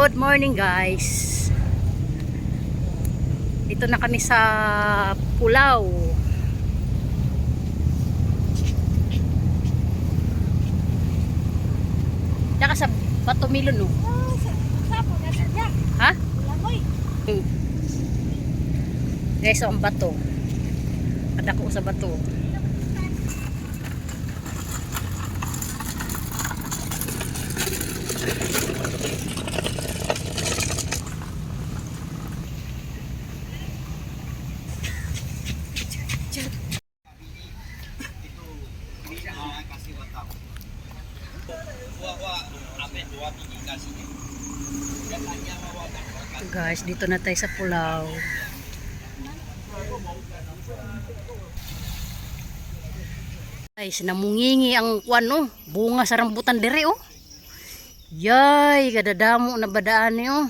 Good morning guys. Dito na kami sa Pulao. Daka sa Bato Milon no. Ha? Guys, so ang bato. Kadako sa bato. Guys, dito na tayo sa Pulao. Guys, namungingi ang kwan oh, bunga sa rambutan dire oh. Yay, kadadamo na badaan ni oh.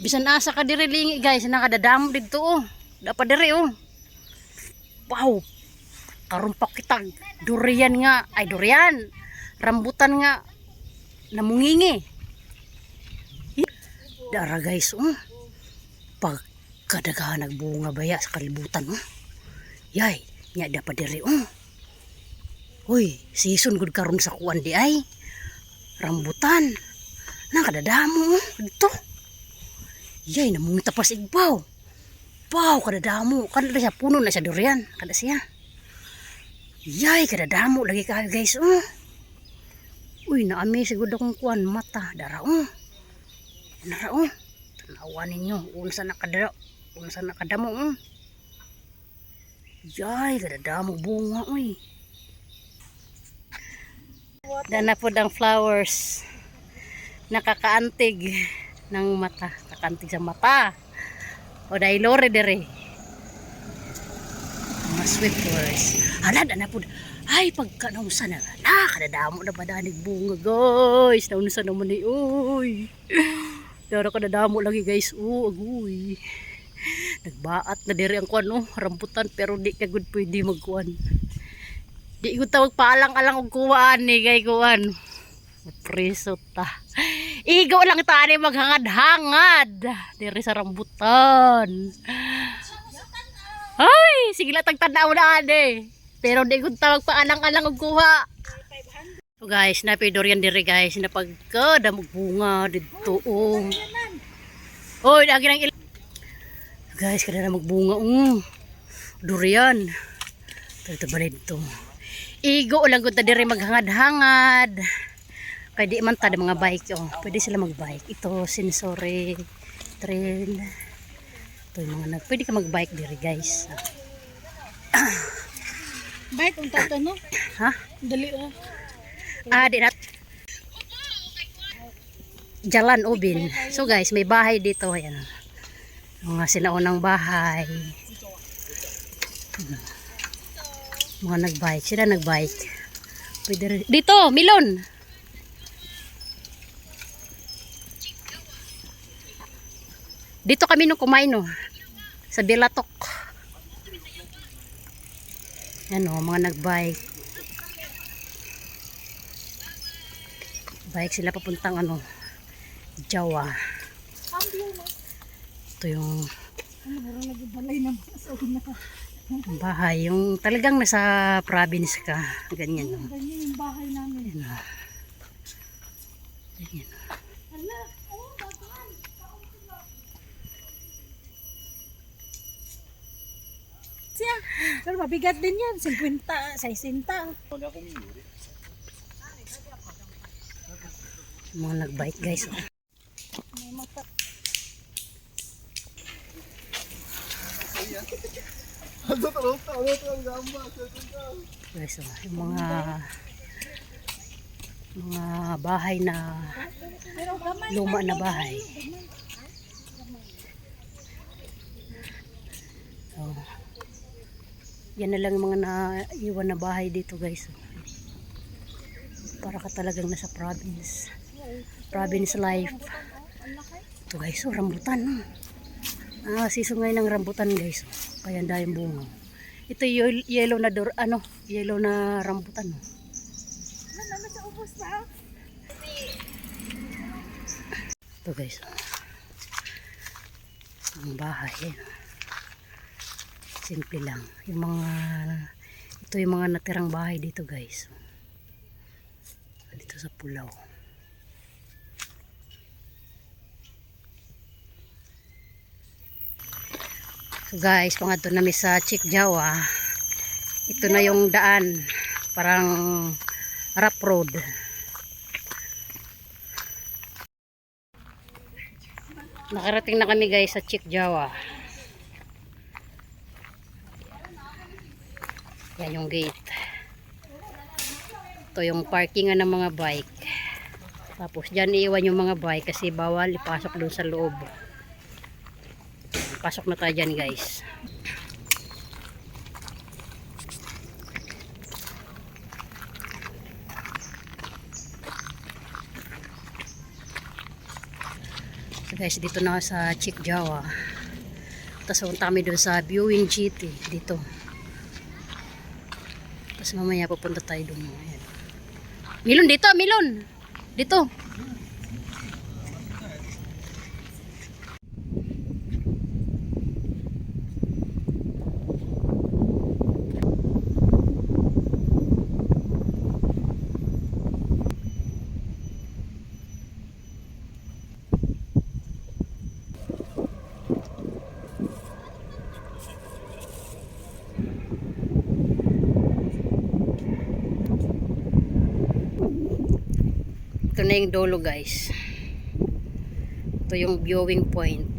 Bisan asa ka dire lingi guys, nakadadamo dito oh. Dapat dire oh. Wow. Karumpak kita durian nga, ay durian. Rambutan nga namungingi. Dara guys oh. Pagkadagahan nagbunga baya sa kalibutan oh. Yay, nya dapat dire oh. Hoy, season gud karon sa kuan di ay. Rambutan. Nang kadadamo oh dito. Yay, namungita pa sigbaw. Wow, kadadamo. Kada siya puno na siya durian, kada siya. Yay, kadadamo lagi kayo guys oh. Uy, naami sigud akong kuan mata dara oh. Dara oh. Tanawan ninyo unsa nakadamo oh. Yay, kadadamo bunga uy. Dana po ang flowers. Nakakaantig ng mata, kakaantig sa mata. O dahil lore dire. Mga sweet flowers. Hala, dana po. Ay, pagka naunsa na. Kadadamo na ba danig bunga, guys. Naunsa naman ni, uy. Dara kadadamo lagi, guys. Agoy. Nagbaat na dire ang kuan, rambutan. Pero di ka good pwede magkuan. Di ko tawag paalang-alang og kuwaan ni kay kuan. Preso ta. Igo lang ta ani maghangad-hangad diri sa rambutan. Ay, sige lang tagtanaw na ani. Pero di ko tawag paalang-alang og kuha. So guys, napi durian diri guys, na pagka bunga didto. Oy, lagi nang guys, kada na magbunga durian. Dito balid to. Igo lang gud ta diri maghangad-hangad. Kay di man ta mga bike oh. Pwede sila magbike. Ito sensory trail. Ito yung mga pwede ka magbike diri guys. Bike unta to no? Ha? Dali oh. Di na. Jalan Ubin. So guys, may bahay dito ayan. Mga sinaunang bahay. Mga nagbike, sila nagbike. Pwede rin. Dito, Milon. Dito kami nung kumain no. Sa Bilatok. Yan o, mga nagbike. Bike sila papuntang Jawa. Ito yung bahay, yung talagang nasa province ka, ganyan no. Ganyan yung bahay namin. Ganyan. Siya, pero mabigat din yan, 50, 60. Mga nagbike guys. May mata. Guys, yung mga bahay na luma na bahay. So, yan na lang yung mga naiwan na bahay dito guys. Para ka talagang nasa province. Province life. Ito guys, rambutan. Season ngayon ng rambutan guys. Kaya dahil bunga. Ito yellow na yellow na rambutan. Ano, sa ubos ba? Ito guys. Ang bahay. Yan. Simple lang. Ito yung mga natirang bahay dito guys. Dito sa Pulaw. So guys, pangadto na mi sa Chikjawa. Ito na yung daan. Parang rough road. Nakarating na kami guys sa Chikjawa. Yan yung gate. Ito yung parkingan ng mga bike. Tapos dyan iiwan yung mga bike kasi bawal ipasok dun sa loob. Pasok na tayo dyan guys. So guys, dito na sa Chikjawa. Tapos punta kami doon sa Viewing GT dito. Tapos mamaya pupunta tayo doon. Ayan. Milon dito, Milon. Dito. Ito na yung dulo guys. Ito yung viewing point.